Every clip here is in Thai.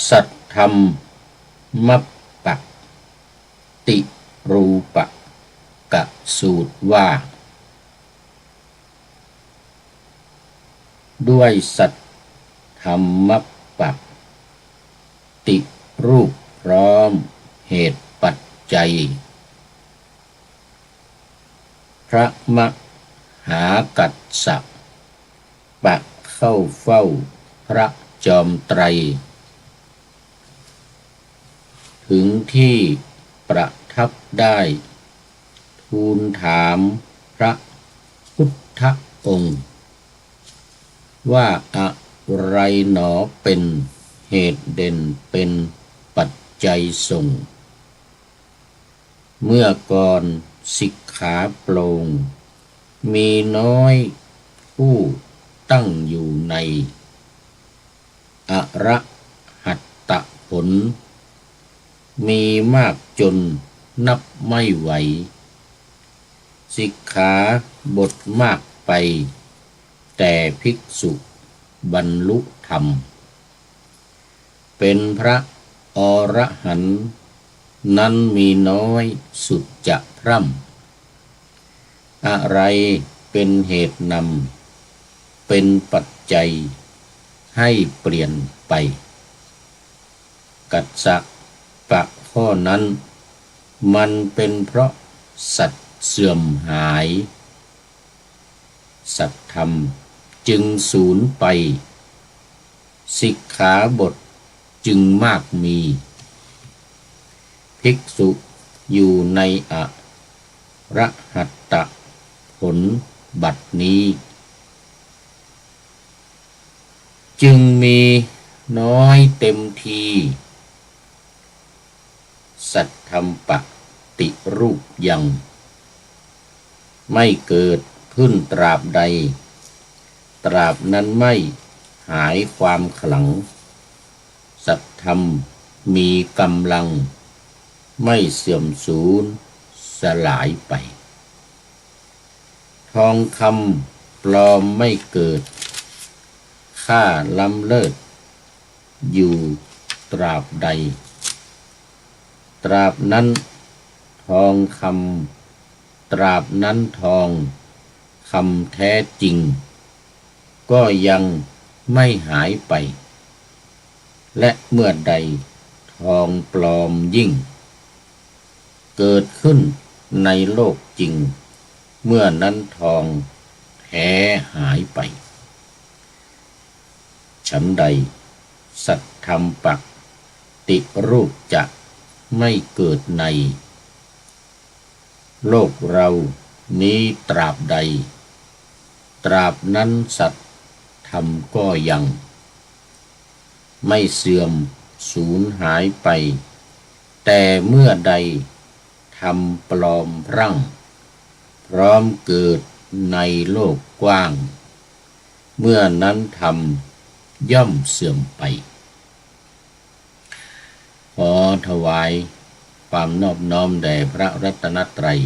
สัทธรรมปฏิรูปกสูตรว่าด้วยสัทธรรมปฏิรูปพร้อมเหตุปัจจัยพระมหากัสสปะเข้าเฝ้าพระจอมไตรถึงที่ประทับได้ทูลถามพระพุทธองค์ว่าอะไรหนอเป็นเหตุเด่นเป็นปัจจัยส่งเมื่อก่อนสิกขาโปร่งมีน้อยผู้ตั้งอยู่ในอรหัตตผลมีมากจนนับไม่ไหวสิกขาบทมากไปแต่ภิกษุบรรลุธรรมเป็นพระอรหันต์นั้นมีน้อยสุดจะพร่ำอะไรเป็นเหตุนำเป็นปัจจัยให้เปลี่ยนไปกัสสปะข้อนั้นมันเป็นเพราะสัตว์เสื่อมหายสัตธรรมจึงสูญไปสิกขาบทจึงมากมีภิกษุอยู่ในอรหัตตผลบัดนี้จึงมีน้อยเต็มทีสัทธรรมปฏิรูปยังไม่เกิดขึ้นตราบใดตราบนั้นไม่หายความขลังสัทธรรมมีกำลังไม่เสื่อมสูญสลายไปทองคำปลอมไม่เกิดค่าล้ำเลิศอยู่ตราบใดตราบนั้นทองคำตราบนั้นทองคำแท้จริงก็ยังไม่หายไปและเมื่อใดทองปลอมยิ่งเกิดขึ้นในโลกจริงเมื่อนั้นทองแท้หายไปฉันใดสัทธรรมปฏิรูปจะไม่เกิดในโลกเรานี้ตราบใดตราบนั้นสัทธรรมก็ยังไม่เสื่อมสูญหายไปแต่เมื่อใดธรรมปลอมพรั่งพร้อมเกิดในโลกกว้างเมื่อนั้นธรรมย่อมเสื่อมไปขอถวายความนอบน้อมแด่พระรัตนตรัย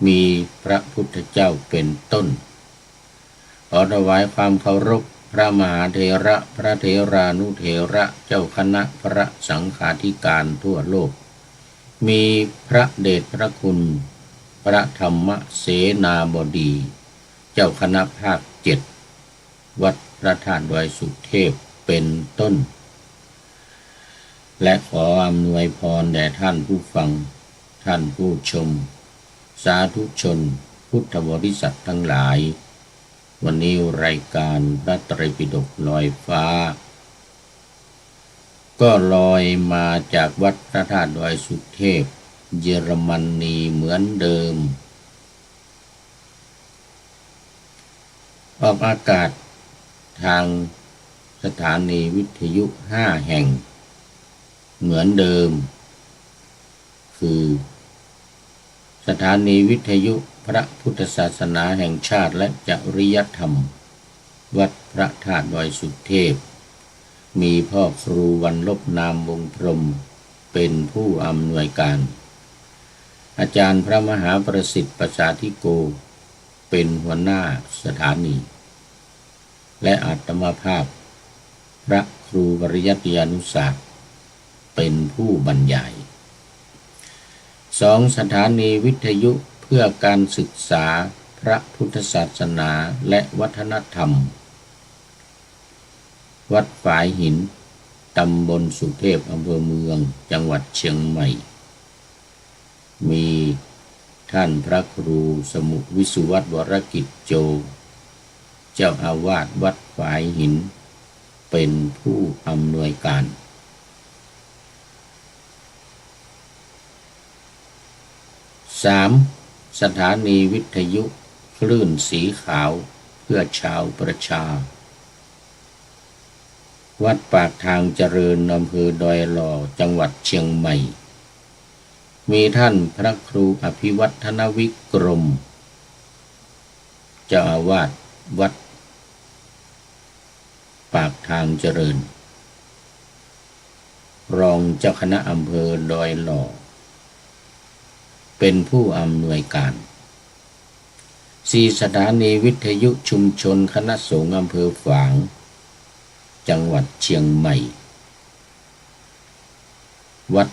มีพระพุทธเจ้าเป็นต้นขอถวายความเคารพพระมหาเถระพระเถรานุเถระเจ้าคณะพระสังฆาธิการทั่วโลกมีพระเดชพระคุณพระธรรมเสนาบดีเจ้าคณะภาค7วัดพระธาตุดอยสุเทพเป็นต้นและขออำนวยพรแด่ท่านผู้ฟังท่านผู้ชมสาธุชนพุทธบริษัททั้งหลายวันนี้รายการพระไตรปิฎกลอยฟ้าก็ลอยมาจากวัดพระธาตุดอยสุเทพเยอรมนีเหมือนเดิมออกอากาศทางสถานีวิทยุ5 แห่งเหมือนเดิมคือสถานีวิทยุพระพุทธศาสนาแห่งชาติและจริยธรรมวัดพระธาตุดอยสุเทพมีพ่อครูวันลบนามวงพรหมเป็นผู้อำนวยการอาจารย์พระมหาประสิทธิ์ประสาธิโกเป็นหัวหน้าสถานีและอาตมาภาพพระค รูปริยัติยานุศาสตร์เป็นผู้บรรยาย 2. สถานีวิทยุเพื่อการศึกษาพระพุทธศาสนาและวัฒนธรรม วัดฝายหินตำบลสุเทพอำเภอเมืองจังหวัดเชียงใหม่มีท่านพระครูสมุวิสุวัตรวรกิจโจเจ้าอาวาสวัดฝายหินเป็นผู้อำนวยการ 3. สถานีวิทยุคลื่นสีขาวเพื่อชาวประชาวัดปากทางเจริญอำเภอดอยหล่อจังหวัดเชียงใหม่มีท่านพระครูอภิวัฒนวิกรมเจ้าอาวาสวัดปากทางเจริญรองเจ้าคณะอำเภอดอยหล่อเป็นผู้อำนวยการ 4. สถานีวิทยุชุมชนคณะสงฆ์อำเภอฝางจังหวัดเชียงใหม่วัด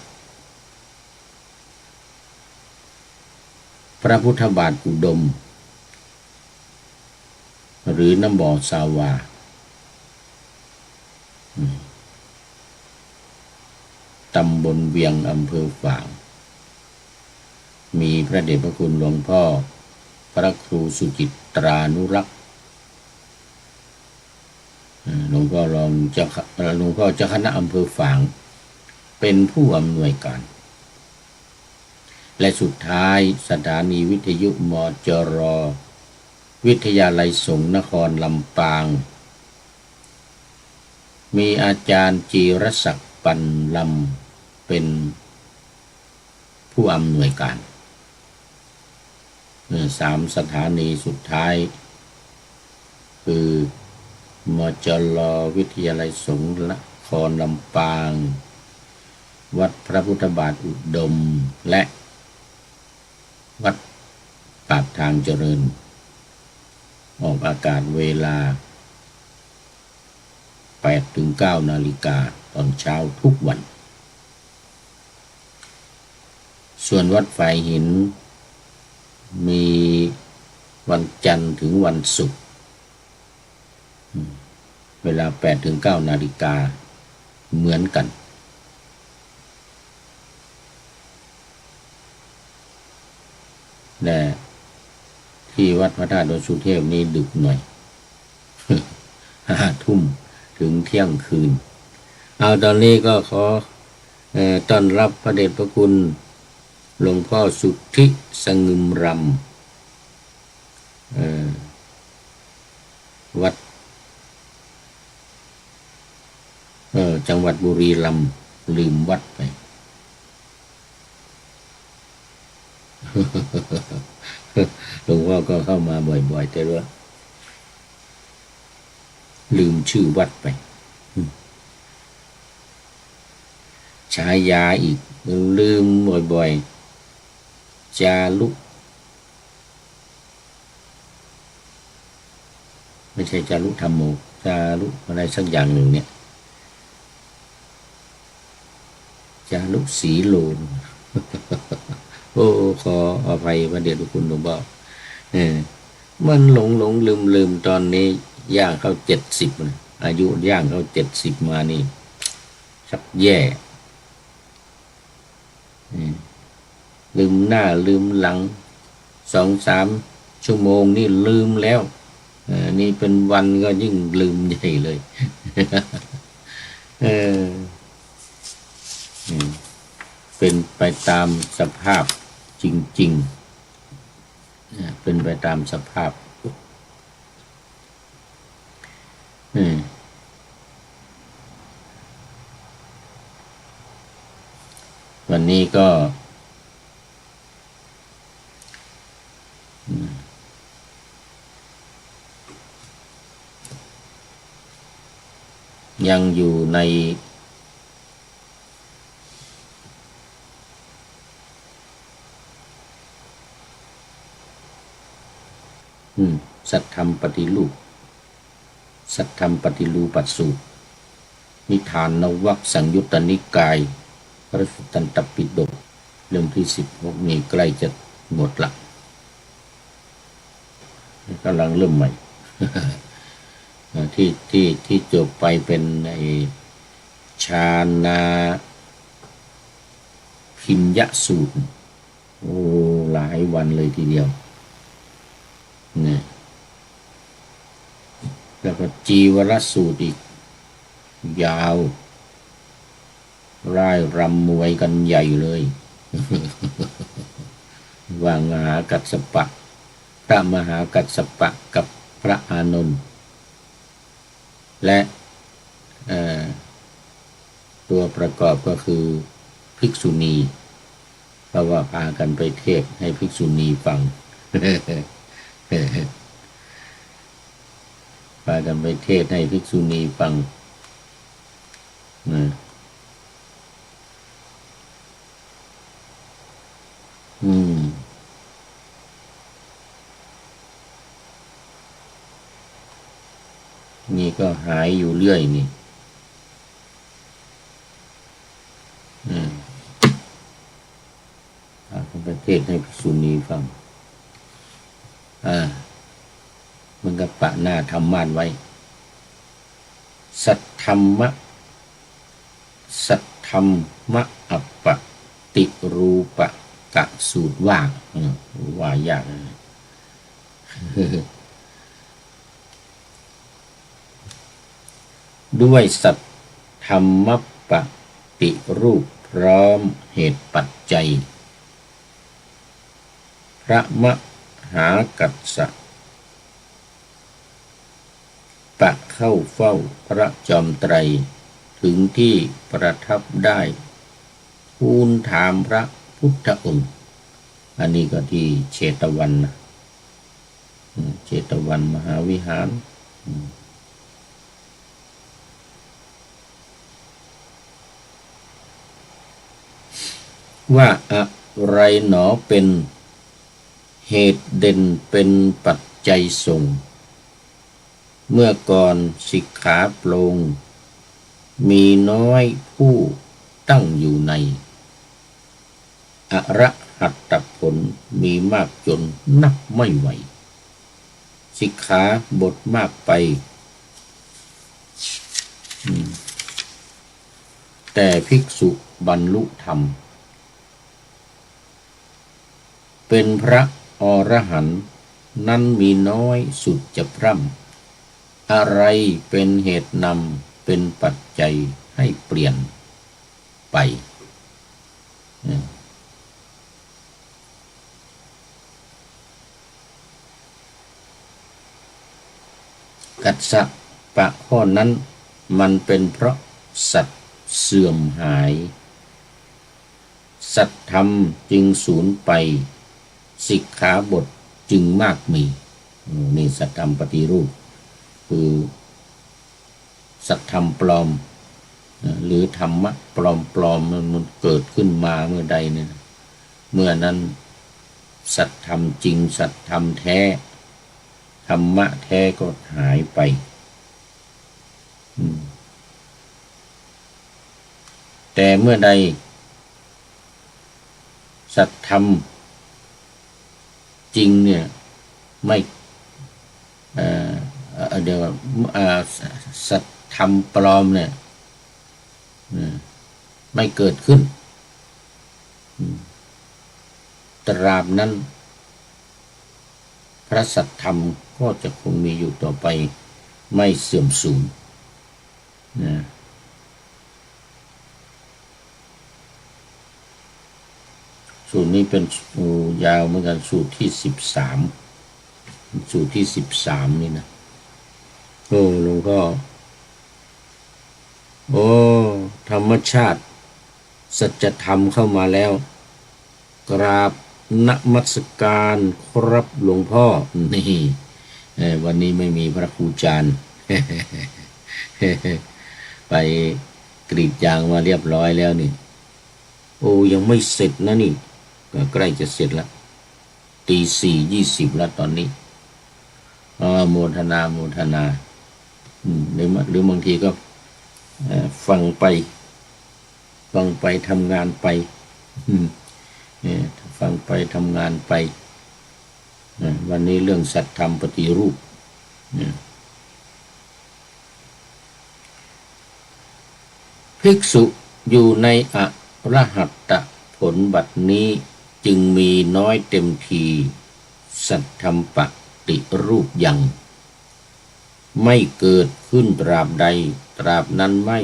พระพุทธบาทอุดมหรือน้ำบ่อสาวาตำบลเวียงอำเภอฝางมีพระเดชพระคุณหลวงพ่อพระครูสุจิตรานุรักษ์หลวงพ่อเจ้าคณะอำเภอฝางเป็นผู้อำนวยการและสุดท้ายสถานีวิทยุมจร.วิทยาลัยสงฆ์นครลำปางมีอาจารย์จีรศักดิ์ปันลำเป็นผู้อำนวยการ3 สถานีสุดท้ายคือมจร.วิทยาลัยสงฆ์นครลำปางวัดพระพุทธบาทอุดมและวัดปากทางเจริญออกอากาศเวลา 8-9 นาฬิกาตอนเช้าทุกวันส่วนวัดฝายหินมีวันจันทร์ถึงวันศุกร์เวลา 8-9 นาฬิกาเหมือนกันแต่ที่วัดพระธาตุดอยสุเทพนี่ดึกหน่อย 5 ทุ่มถึงเที่ยงคืนเอาตอนนี้ก็ขอต้อนรับพระเดชพระคุณหลวงพ่อสุทธิสงึมรำวัดจังหวัดบุรีรัมย์ลืมวัดไป หลวงพ่อก็เข้ามาบ่อยๆแต่ว่าลืมชื่อวัดไปฉายาอีกลืมบ่อยๆจารุไม่ใช่จารุธรรมโมจารุอะไรสักอย่างหนึ่งเนี่ยจารุสีโลน โอ้ขออภัยพระเดชพระคุณหลวงพ่อมันหลงลืมตอนนี้ย่างเข้า70อายุย่างเข้า70มานี่ชักแย่ลืมหน้าลืมหลัง 2-3 ชั่วโมงนี่ลืมแล้วนี่เป็นวันก็ยิ่งลืมใหญ่เลยเป็นไปตามสภาพจริงๆเป็นไปตามสภาพวันนี้ก็ยังอยู่ในสัทธรรมปฏิรูปสัทธรรมปฏิรูปสูตร นิทานนวสังยุตตนิกายพระสุตตันตปิฎกเล่มที่16นี้ใกล้จะหมดละกำลังเริ่มใหม่ ที่จบไปเป็นในชานาพิญญสูตรโอ้หลายวันเลยทีเดียวเนี่ยแล้วก็จีวรสูตรอีกยาวร่ายรำมวยกันใหญ่เลย ว่างมหากัสสปะพระมหากัสสปะกับพระอานนท์และตัวประกอบก็คือภิกษุณีเพราะว่าพากันไปเทศให้ภิกษุณีฟัง พากันไปเทศให้ภิกษุณีฟังนี่ก็หายอยู่เรื่อยนี่พากันไปเทศให้ภิกษุณีฟังมันก็ปะหน้าทำม่านไว้สัทธัมมะอัปปติรูปะกะสูตรว่ายากด้วยสัทธัมมปฏิรูปพร้อมเหตุปัจจัยพระมหากัสสปะเข้าเฝ้าพระจอมไตรถึงที่ประทับได้ทูลถามพระพุทธองค์อันนี้ก็ที่เชตวันนะเชตวันมหาวิหารว่าอะไรหนอเป็นเหตุเด่นเป็นปัจจัยส่งเมื่อก่อนสิกขาโปร่งมีน้อยผู้ตั้งอยู่ในอรหัตผลมีมากจนนับไม่ไหวสิกขาบทมากไปแต่ภิกษุบรรลุธรรมเป็นพระอรหันต์นั้นมีน้อยสุดจะพร่ำอะไรเป็นเหตุนำเป็นปัจจัยให้เปลี่ยนไปกัสสปะข้อนั้นมันเป็นเพราะสัตว์เสื่อมหายสัตธรรมจึงสูญไปสิกขาบทจึงมากมีนี่สัตธรรมปฏิรูปคือสัตธรรมปลอมหรือธรรมะปลอมมันเกิดขึ้นมาเมื่อใดเนี่ยเมื่อนั้นสัตธรรมจริงสัตธรรมแท้ธรรมะแท้ก็หายไปแต่เมื่อใดสัตธรรมจริงเนี่ยไม่เดี๋ยวสัตธรรมปลอมเนี่ยไม่เกิดขึ้นตราบนั้นพระสัตธรรมก็จะคงมีอยู่ต่อไปไม่เสื่อมสูญสูตรนี้เป็นยาวเหมือนกันสูตรที่13สูตรที่13นี่นะหลวงพ่อธรรมชาติสัจธรรมเข้ามาแล้วกราบนมัสการครับหลวงพ่อนี่วันนี้ไม่มีพระครูจารย์ ไปกรีดยางมาเรียบร้อยแล้วนี่ยังไม่เสร็จนะนี่ใกล้จะเสร็จแล้ว 4:20แล้วตอนนี้โมทนาหรือบางทีก็ ฟังไปทำงานไปฟังไปทำงานไปวันนี้เรื่องสัตธรรมปฏิรูปภิกษุอยู่ในอรหัตตผลบัดนี้จึงมีน้อยเต็มทีสัตธรรมปฏิรูปยังไม่เกิดขึ้นตราบใดตราบนั้นไม่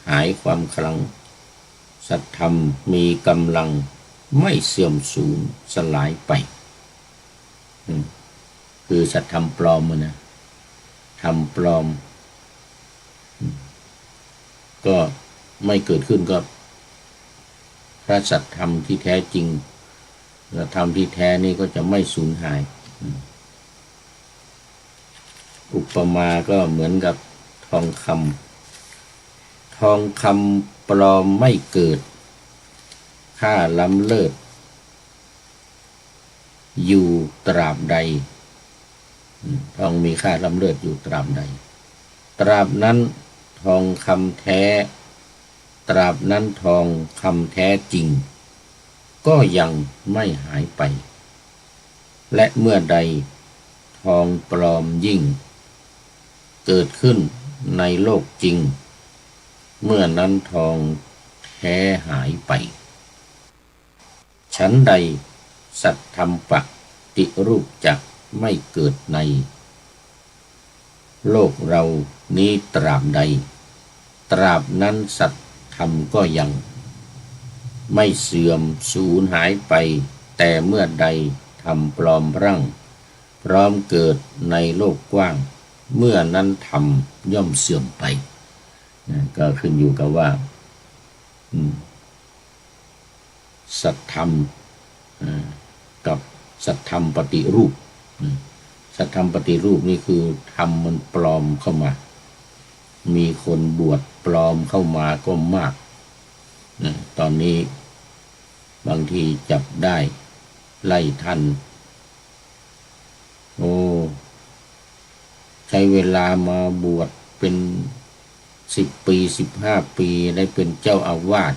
หายความคลังสัตธรรมมีกำลังไม่เสื่อมสูญสลายไปคือสัตธรรมปลอมนะธรรมปลอมก็ไม่เกิดขึ้นก็พระสัตธรรมที่แท้จริงและธรรมที่แท้นี่ก็จะไม่สูญหายอุปมาก็เหมือนกับทองคำปลอมไม่เกิดค่าล้ำเลิศอยู่ตราบใดทองมีค่าล้ำเลิศอยู่ตราบใดตราบนั้นทองคำแท้ตราบนั้นทองคำแท้จริงก็ยังไม่หายไปและเมื่อใดทองปลอมยิ่งเกิดขึ้นในโลกจริงเมื่อนั้นทองแท้หายไปฉันใดสัตธรรมปฏิรูปจักไม่เกิดในโลกเรานี้ตราบใดตราบนั้นสัตธรรมก็ยังไม่เสื่อมสูญหายไปแต่เมื่อใดธรรมปลอมรั่งพร้อมเกิดในโลกกว้างเมื่อนั้นธรรมย่อมเสื่อมไปก็ขึ้นอยู่กับว่าสัตธรรมกับสัตธรรมปฏิรูปสัตธรรมปฏิรูปนี่คือธรรมมันปลอมเข้ามามีคนบวชปลอมเข้ามาก็มากตอนนี้บางทีจับได้ไล่ทันใช้เวลามาบวชเป็น10 ปี15 ปีได้เป็นเจ้าอาวาส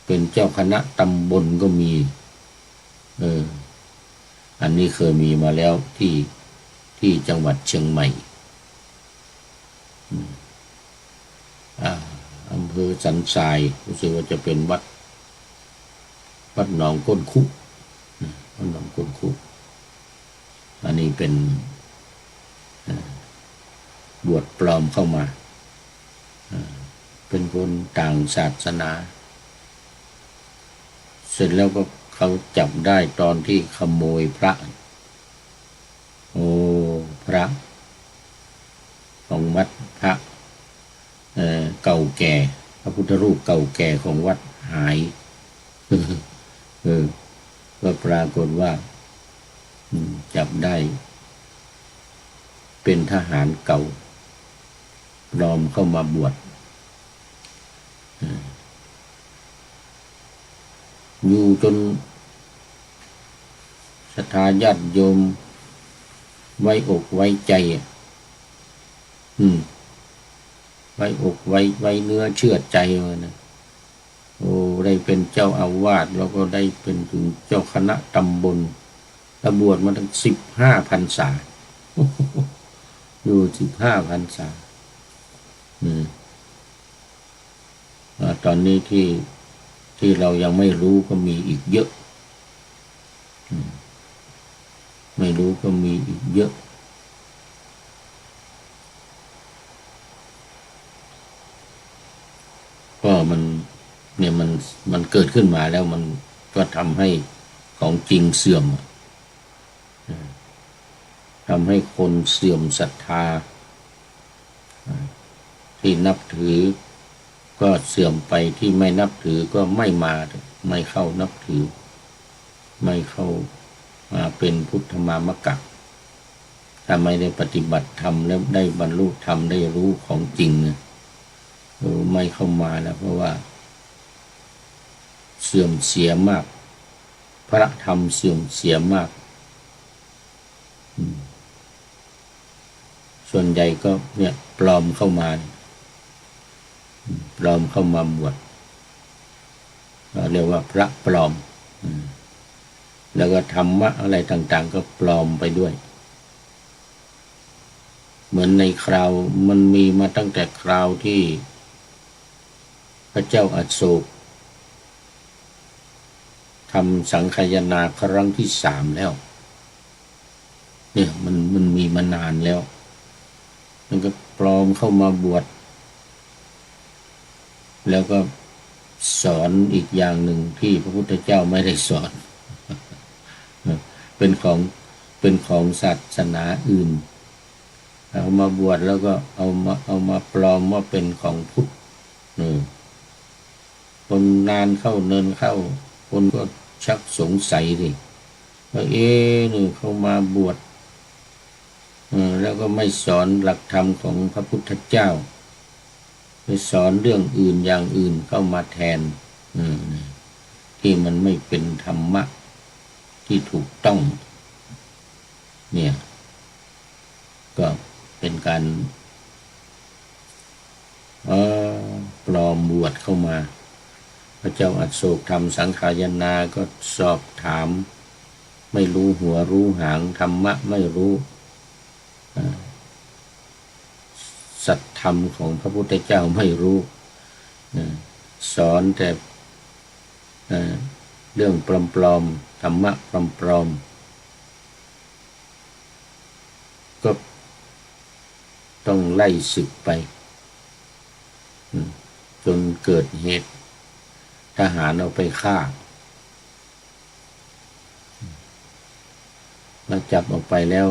เป็นเจ้าคณะตำบลก็มีอันนี้เคยมีมาแล้วที่จังหวัดเชียงใหม่อำเภอสันทรายรู้สึกว่าจะเป็นวัดหนองก้นคุวัดหนองก้นคุอันนี้เป็นบวชปลอมเข้ามาเป็นคนต่างศาสนาเสร็จแล้วก็เขาจับได้ตอนที่ขโมยพระพระของวัดพระเก่าแก่พระพุทธรูปเก่าแก่ของวัดหายก็ปรากฏว่าจับได้เป็นทหารเก่าปลอมเข้ามาบวชอยู่จนศรัทธาญาติโยมไว้อกไว้ใจไว้อกไว้เนื้อเชื่อใจเลยนะได้เป็นเจ้าอาวาสแล้วก็ได้เป็นถึงเจ้าคณะตำบลและบวชมาทั้ง15 พรรษาอยู่15 พรรษาตอนนี้ที่เรายังไม่รู้ก็มีอีกเยอะไม่รู้ก็มีอีกเยอะก็มันเกิดขึ้นมาแล้วมันก็ทำให้ของจริงเสื่อมทำให้คนเสื่อมศรัทธาที่นับถือก็เสื่อมไปที่ไม่นับถือก็ไม่มาไม่เข้านับถือไม่เข้ามาเป็นพุทธมามกะถ้าไม่ได้ปฏิบัติธรรมแล้วได้บรรลุธรรมได้รู้ของจริงไม่เข้ามาแล้วเพราะว่าเสื่อมเสียมากพระธรรมเสื่อมเสียมากส่วนใหญ่ก็เนี่ยปลอมเข้ามา ปลอมเข้ามาบวชเรียกว่าพระปลอมแล้วก็ธรรมะอะไรต่างๆก็ปลอมไปด้วยเหมือนในคราวมันมีมาตั้งแต่คราวที่พระเจ้าอโศกทำสังฆายนาครั้งที่3แล้วเนี่ยมันมีมานานแล้วมันก็ปลอมเข้ามาบวชแล้วก็สอนอีกอย่างหนึ่งที่พระพุทธเจ้าไม่ได้สอนเป็นของศาสนาอื่นเอามาบวชแล้วก็เอามาปลอมว่าเป็นของพุทธคนนานเข้าเนินเข้าคนก็ชักสงสัยดิว่านี่เข้ามาบวชแล้วก็ไม่สอนหลักธรรมของพระพุทธเจ้าไปสอนเรื่องอื่นอย่างอื่นเข้ามาแทนที่มันไม่เป็นธรรมะที่ถูกต้องเนี่ยก็เป็นการปลอมบวชเข้ามาพระเจ้าอโศกทำสังฆายนาก็สอบถามไม่รู้หัวรู้หางธรรมะไม่รู้สัจธรรมของพระพุทธเจ้าไม่รู้สอนแต่เรื่องปลอมๆธรรมะปลอมๆก็ต้องไล่ศึกไปจนเกิดเหตุทหารเอาไปฆ่าแล้วจับออกไปแล้ว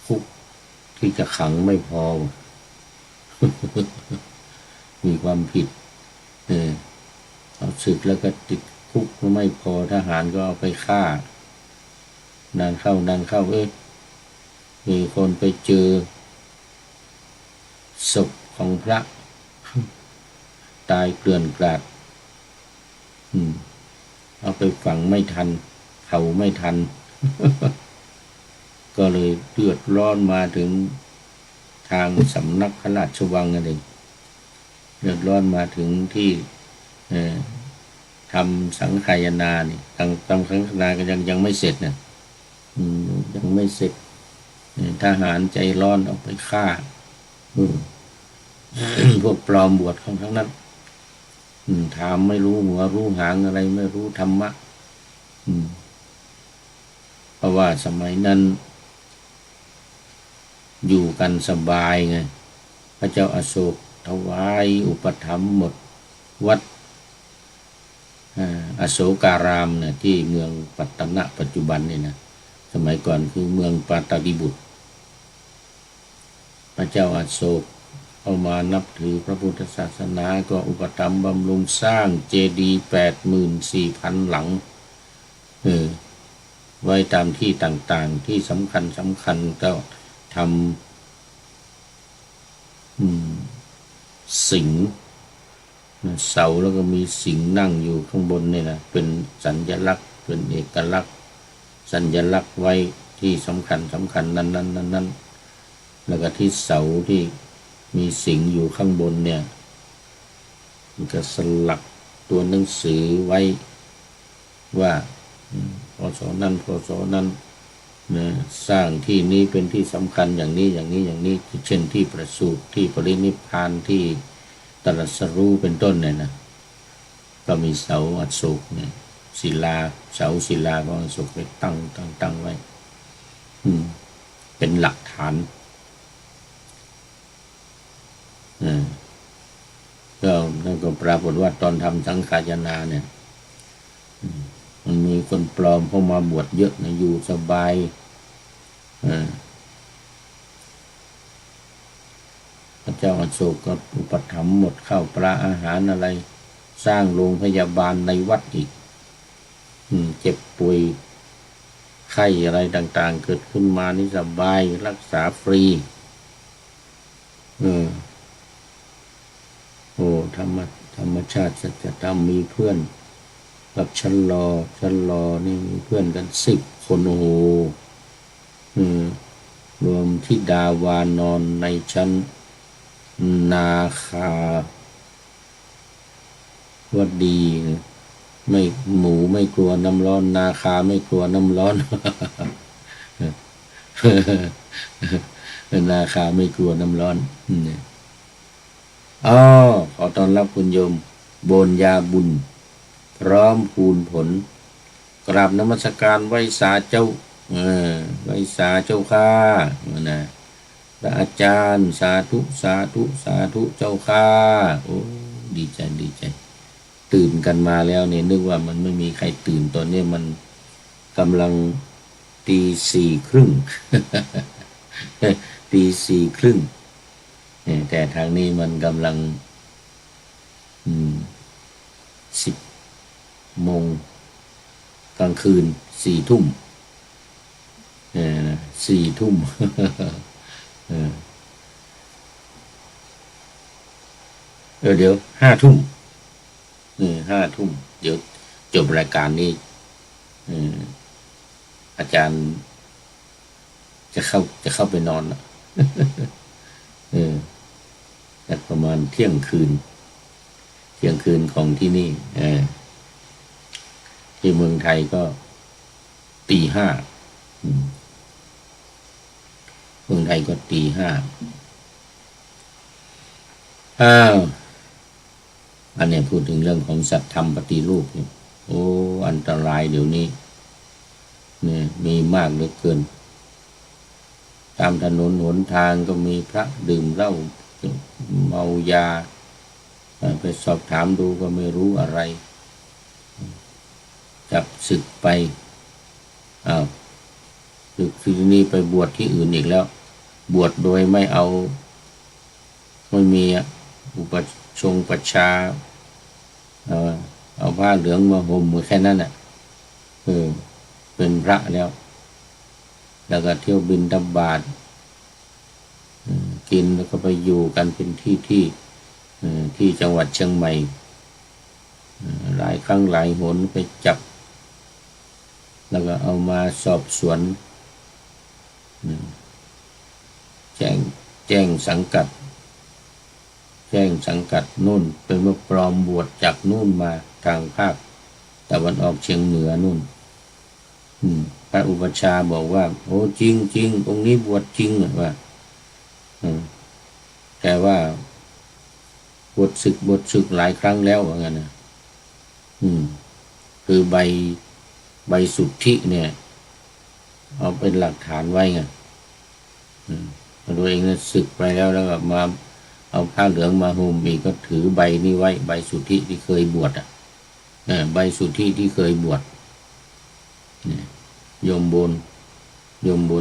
คุกที่จะขังไม่พอมีความผิดเอาศึกแล้วก็ติดคุกก็ไม่พอทหารก็เอาไปฆ่านานเข้ามีคนไปเจอศพของพระตายเกลื่อนกลาดเอาไปฝังไม่ทันเผาไม่ทัน ก็เลยเดือดร้อนมาถึงทางสำนักพระราชวังนั่นเองเดือดร้อนมาถึงที่ทำสังฆายนานี่ทำสังฆายนาก็ยังไม่เสร็จนะยังไม่เสร็จทหารใจร้อนเอาไปฆ่าพวกปลอมบวชของทั้งนั้นถามไม่รู้หัวรู้หางอะไรไม่รู้ธรรมะเพราะว่าสมัยนั้นอยู่กันสบายไงพระเจ้าอโศกถวายอุปถัมภ์หมดวัดอโศการามเนี่ยที่เมืองปัตตนะปัจจุบันนี่นะสมัยก่อนคือเมืองปาตาลีบุตรพระเจ้าอโศกเข้ามานับถือพระพุทธศาสนาก็อุปถัมภ์บำรุงสร้างเจดีย์ 84,000 หลังไว้ตามที่ต่างๆที่สำคัญก็ทำสิงห์เสาแล้วก็มีสิงห์นั่งอยู่ข้างบนนี่นะเป็นสัญลักษณ์เป็นเอกลักษณ์สัญลักษณ์ไว้ที่สำคัญนั้นแล้วก็ที่เสาที่มีสิงห์อยู่ข้างบนเนี่ยมันก็สลักตัวหนังสือไว้ว่าพศนั้นสร้างที่นี้เป็นที่สำคัญอย่างนี้เช่นที่ประสูติที่ปรินิพพานที่ตรัสรู้เป็นต้นเนี่ยนะก็มีเสาอโศกเนี่ยเสาศิลาของอโศกไปตั้งไว้เป็นหลักฐานก็ปรากฏว่าตอนทำสังฆายนาเนี่ยมันมีคนปลอมเข้ามาบวชเยอะนะอยู่สบายพระเจ้าอโศกก็อุปถัมภ์หมดข้าวปลาอาหารอะไรสร้างโรงพยาบาลในวัดอีกเจ็บป่วยไข้อะไรต่างๆเกิดขึ้นมานี่สบายรักษาฟรีโอ้ธรรมชาติสัจธรรมมีเพื่อนกับชั้นรอนี่มีเพื่อนกัน10 คนโอ้โหรวมธิดาวานอนในชั้น นาคาว่าดีไม่หมูไม่กลัวน้ำร้อนนาคาไม่กลัวน้ำร้อน นาคาไม่กลัวน้ำร้อนเนี่ยอ๋อขอต้อนรับคุณโยมโบญญาบุญพร้อมภูลผลกราบนมัสการไหว้สาเจ้าไหว้สาเจ้าข้านะพระอาจารย์สาธุสาธุสาธุเจ้าข้าโอ้ดีใจดีใจตื่นกันมาแล้วเนี่ยนึกว่ามันไม่มีใครตื่นตอนนี้มันกำลังตี 4:30 ตี 4:30แต่ทางนี้มันกำลัง10 โมงกลางคืน4 ทุ่ม4 ทุ่มเดี๋ยว5 ทุ่ม5 ทุ่มเดี๋ยวจบรายการนี้อาจารย์จะเข้าไปนอนละแต่ประมาณเที่ยงคืนของที่นี่ที่เมืองไทยก็ตี 5เมืองไทยก็ตี 5อันนี้พูดถึงเรื่องของสัตธรรมปฏิรูปเนี่ยโอ้อันตรายเดี๋ยวนี้เนี่ยมีมากเหลือเกินตามถนนหนทางก็มีพระดื่มเหล้าเมายาไปสอบถามดูก็ไม่รู้อะไรจับศึกไปศึกทีนี้ไปบวชที่อื่นอีกแล้วบวชโดยไม่มีอุปชาเอาผ้าเหลืองมาห่มแค่นั้นเป็นพระแล้วก็เที่ยวบิณฑบาตกินแล้วก็ไปอยู่กันเป็นที่จังหวัดเชียงใหม่หลายครั้งหลายหนไปจับแล้วก็เอามาสอบสวนแจ้งสังกัดนู่นเป็นว่าปลอมบวชจากนู่นมาทางภาคตะวันออกเฉียงเหนือนู่นพระอุปัชฌาย์บอกว่าโอ้จริงองค์นี้บวชจริงว่าแต่ว่าบวชศึกหลายครั้งแล้วว่างั้นนะคือใบสุทธิเนี่ยเอาเป็นหลักฐานไว้ไงตัวเองเนี่ยศึกไปแล้วก็มาเอาผ้าเหลืองมาห่มอีกก็ถือใบนี้ไว้ใบสุทธิที่เคยบวชใบสุทธิที่เคยบวชโยมโบ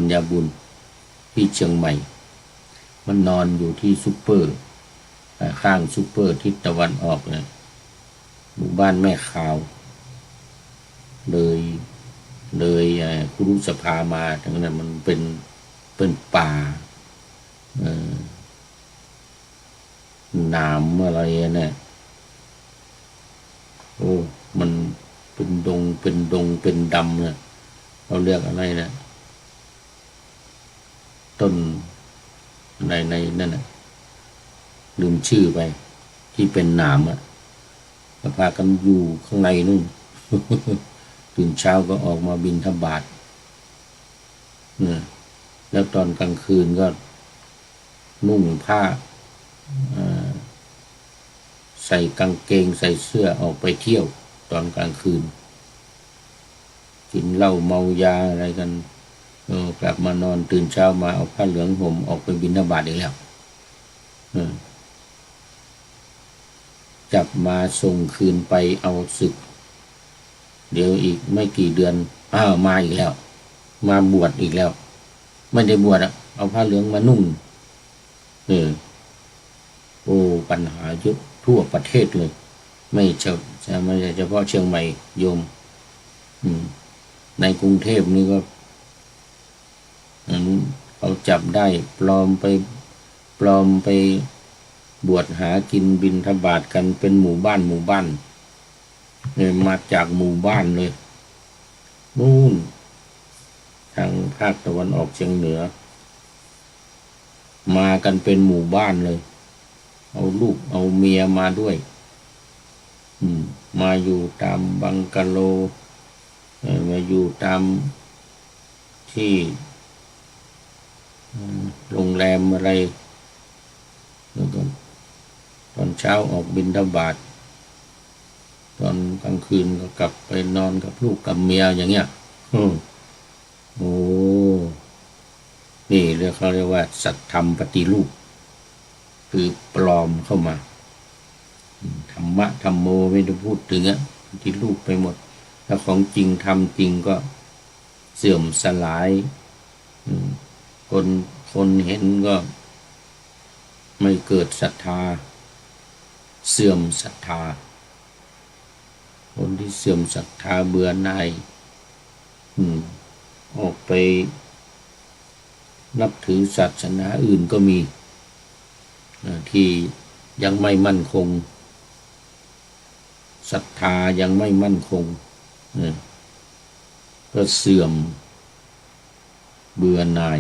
ญญาบุญที่เชียงใหม่มันนอนอยู่ที่ซุปเปอร์ข้างซุปเปอร์ทิศตะวันออกเนี่ยหมู่บ้านแม่ขาวเลยครุสภามาทั้งนั้นมันเป็นป่าหนามอะไรเนี่ยโอ้มันเป็นดงเป็นดำเนี่ยเราเรียกอะไรนะต้นในนั่นน่ะลืมชื่อไปที่เป็นหนามพากันอยู่ข้างในนู่น ตื่นเช้าก็ออกมาบิณฑบาตแล้วตอนกลางคืนก็นุ่งผ้าใส่กางเกงใส่เสื้อออกไปเที่ยวตอนกลางคืนกินเหล้าเมายาอะไรกันกลับมานอนตื่นเช้ามาเอาผ้าเหลืองห่มออกไปบิณฑบาตอีกแล้วจับมาส่งคืนไปเอาศึกเดี๋ยวอีกไม่กี่เดือนมาอีกแล้วมาบวชอีกแล้วไม่ได้บวชเอาผ้าเหลืองมานุ่งโอ้ปัญหาเยอะทั่วประเทศเลยไม่ใช่เฉพาะเชียงใหม่โยมในกรุงเทพนี่ก็เขาจับได้ปลอมไปบวชหากินบิณฑบาตกันเป็นหมู่บ้านเนี่ยมาจากหมู่บ้านเลยนู่นทางภาคตะวันออกเฉียงเหนือมากันเป็นหมู่บ้านเลย เอาลูกเอาเมียมาด้วยมาอยู่ตามบังกะโลมาอยู่ตามที่โรงแรมอะไรแล้วก็ตอนเช้าออกบิณฑบาตตอนกลางคืนก็กลับไปนอนกับลูกกับเมียอย่างเงี้ยโอ้นี่เขาเรียกว่าสัตธรรมปฏิรูปคือปลอมเข้ามาธรรมะธรรมโมไม่ได้พูดถึงปฏิรูปไปหมดถ้าของจริงทำจริงก็เสื่อมสลายคนเห็นก็ไม่เกิดศรัทธาเสื่อมศรัทธาคนที่เสื่อมศรัทธาเบื่อหน่ายออกไปนับถือศาสนาอื่นก็มีที่ยังไม่มั่นคงศรัทธายังไม่มั่นคงก็เสื่อมเบื่อหน่า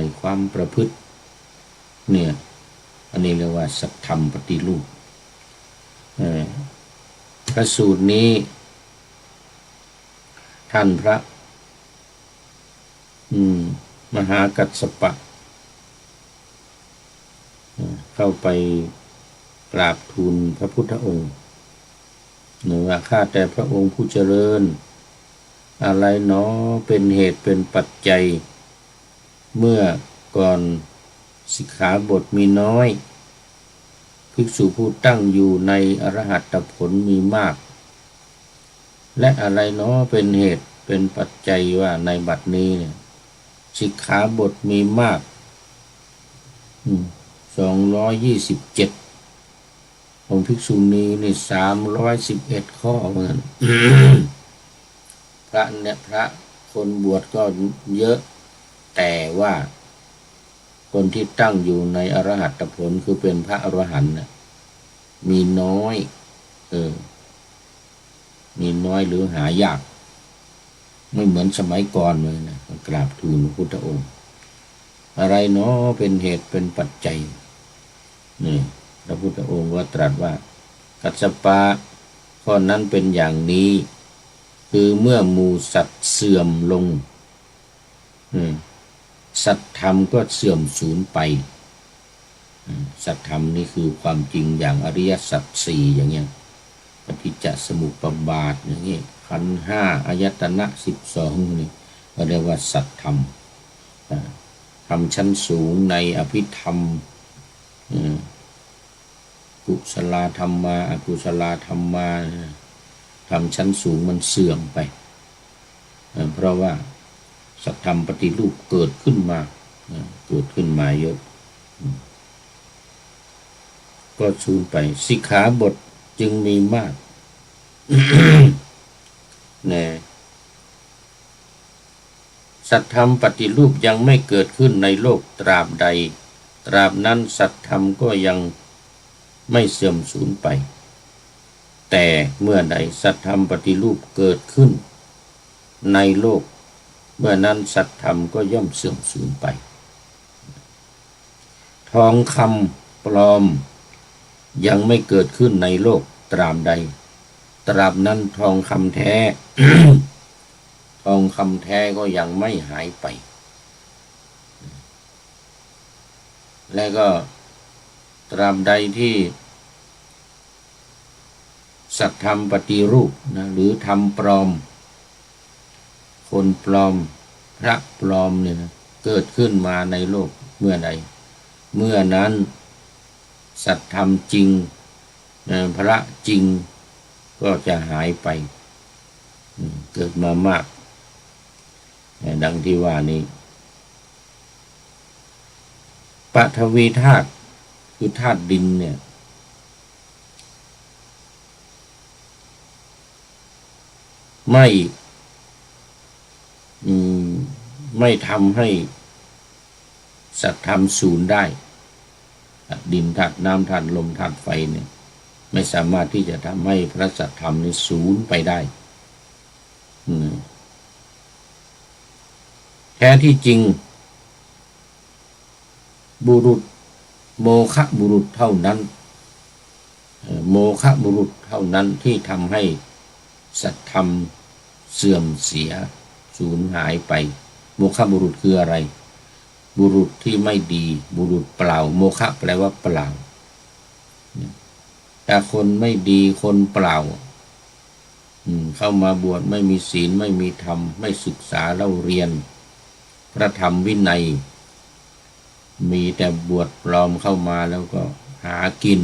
ยความประพฤติเนี่ยอันนี้เรียกว่าสัทธรรมปฏิรูปพระสูตรนี้ท่านพระมหากัสสปะเข้าไปกราบทูลพระพุทธองค์ว่าข้าแต่พระองค์ผู้เจริญอะไรเนาะเป็นเหตุเป็นปัจจัยเมื่อก่อนสิกขาบทมีน้อยภิกษุผู้ตั้งอยู่ในอรหัตผลมีมากและอะไรเนาะเป็นเหตุเป็นปัจจัยว่าในบัดนี้เนี่ยสิกขาบทมีมาก227ของภิกษุณีนี่311ข้อเหมือน พระคนบวชก็เยอะแต่ว่าคนที่ตั้งอยู่ในอรหัตผลคือเป็นพระอรหันต์มีน้อยมีน้อยหรือหายากไม่เหมือนสมัยก่อนเลยนะกราบทูลพระพุทธองค์อะไรเนาะเป็นเหตุเป็นปัจจัยนี่พระพุทธองค์ว่าตรัสว่ากัสสปะข้อนั้นเป็นอย่างนี้คือเมื่อหมู่สัตว์เสื่อมลงสัตธรรมก็เสื่อมสูญไปสัตธรรมนี่คือความจริงอย่างอริยสัจสี่อย่างเงี้ยปฏิจจสมุปบาทอย่างนี้ขันธ์ห้าอายตนะ12นี่ก็เรียกว่าสัตธรรมธรรมชั้นสูงในอภิธรรมกุศลธรรมาอกุศลธรรมาธรรมชั้นสูงมันเสื่อมไปเพราะว่าสัตธรรมปฏิรูปเกิดขึ้นมาเยอะก็สูญไปสิกขาบทจึงมีมาก สัตธรรมปฏิรูปยังไม่เกิดขึ้นในโลกตราบใดตราบนั้นสัตธรรมก็ยังไม่เสื่อมสูญไปแต่เมื่อใดสัตธรรมปฏิรูปเกิดขึ้นในโลกเมื่อนั้นสัตธรรมก็ย่อมเสื่อมสูญไปทองคำปลอมยังไม่เกิดขึ้นในโลกตราบใดตราบนั้นทองคำแท้ ทองคำแท้ก็ยังไม่หายไปและก็ตราบใดที่สัตธรรมปฏิรูปหรือธรรมปลอมคนปลอมพระปลอมเนี่ยนะเกิดขึ้นมาในโลกเมื่อใดเมื่อนั้นสัตธรรมจริงพระจริงก็จะหายไปเกิดมามากดังที่ว่านี้ปฐวีธาตุคือธาตุดินเนี่ยไม่ทำให้สัตธรรมสูญได้ดินธาตุน้ำธาตุลมธาตุไฟเนี่ยไม่สามารถที่จะทำให้พระสัตธรรมนี้สูญไปได้แท้ที่จริงบุรุษ โมฆะบุรุษเท่านั้นโมฆะบุรุษเท่านั้นที่ทำให้สัตธรรมเสื่อมเสียสูญหายไปโมฆะบุรุษคืออะไรบุรุษที่ไม่ดีบุรุษเปล่าโมฆะแปลว่าเปล่าแต่คนไม่ดีคนเปล่าเข้ามาบวชไม่มีศีลไม่มีธรรมไม่ศึกษาเล่าเรียนพระธรรมวินัยมีแต่บวชปลอมเข้ามาแล้วก็หากิน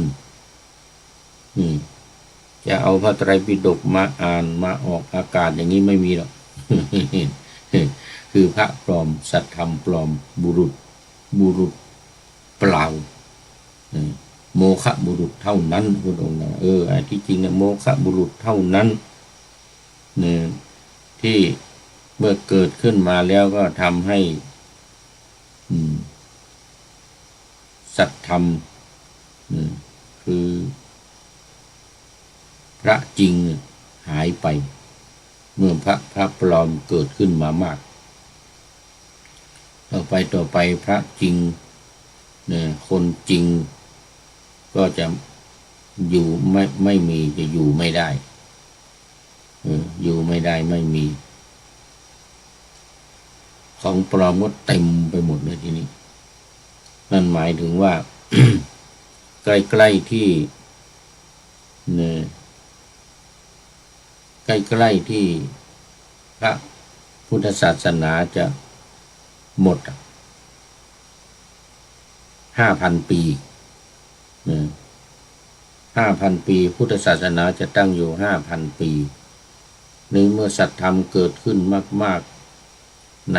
จะเอาพระไตรปิฎกมาอ่านมาออกอากาศอย่างนี้ไม่มีหรอก คือพระปลอมสัตธรรมปลอมบุรุษเปล่าโมฆะบุรุษเท่านั้นพระองค์นะที่จริงเนี่ยโมฆะบุรุษเท่านั้นเนี่ยที่เมื่อเกิดขึ้นมาแล้วก็ทำให้สัตธรรมคือพระจริงหายไปเมื่อพระปลอมเกิดขึ้นมามากต่อไปพระจริงเนี่ยคนจริงก็จะอยู่ไม่มีจะอยู่ไม่ได้อยู่ไม่ได้ไม่มีของปลอมก็เต็มไปหมดเลยทีนี้นั่นหมายถึงว่า ใกล้ๆที่เนี่ยใกล้ๆที่พระพุทธศาสนาจะหมด 5,000 ปี5,000 ปีพุทธศาสนาจะตั้งอยู่ 5,000 ปีในเมื่อสัตธรรมเกิดขึ้นมากๆใน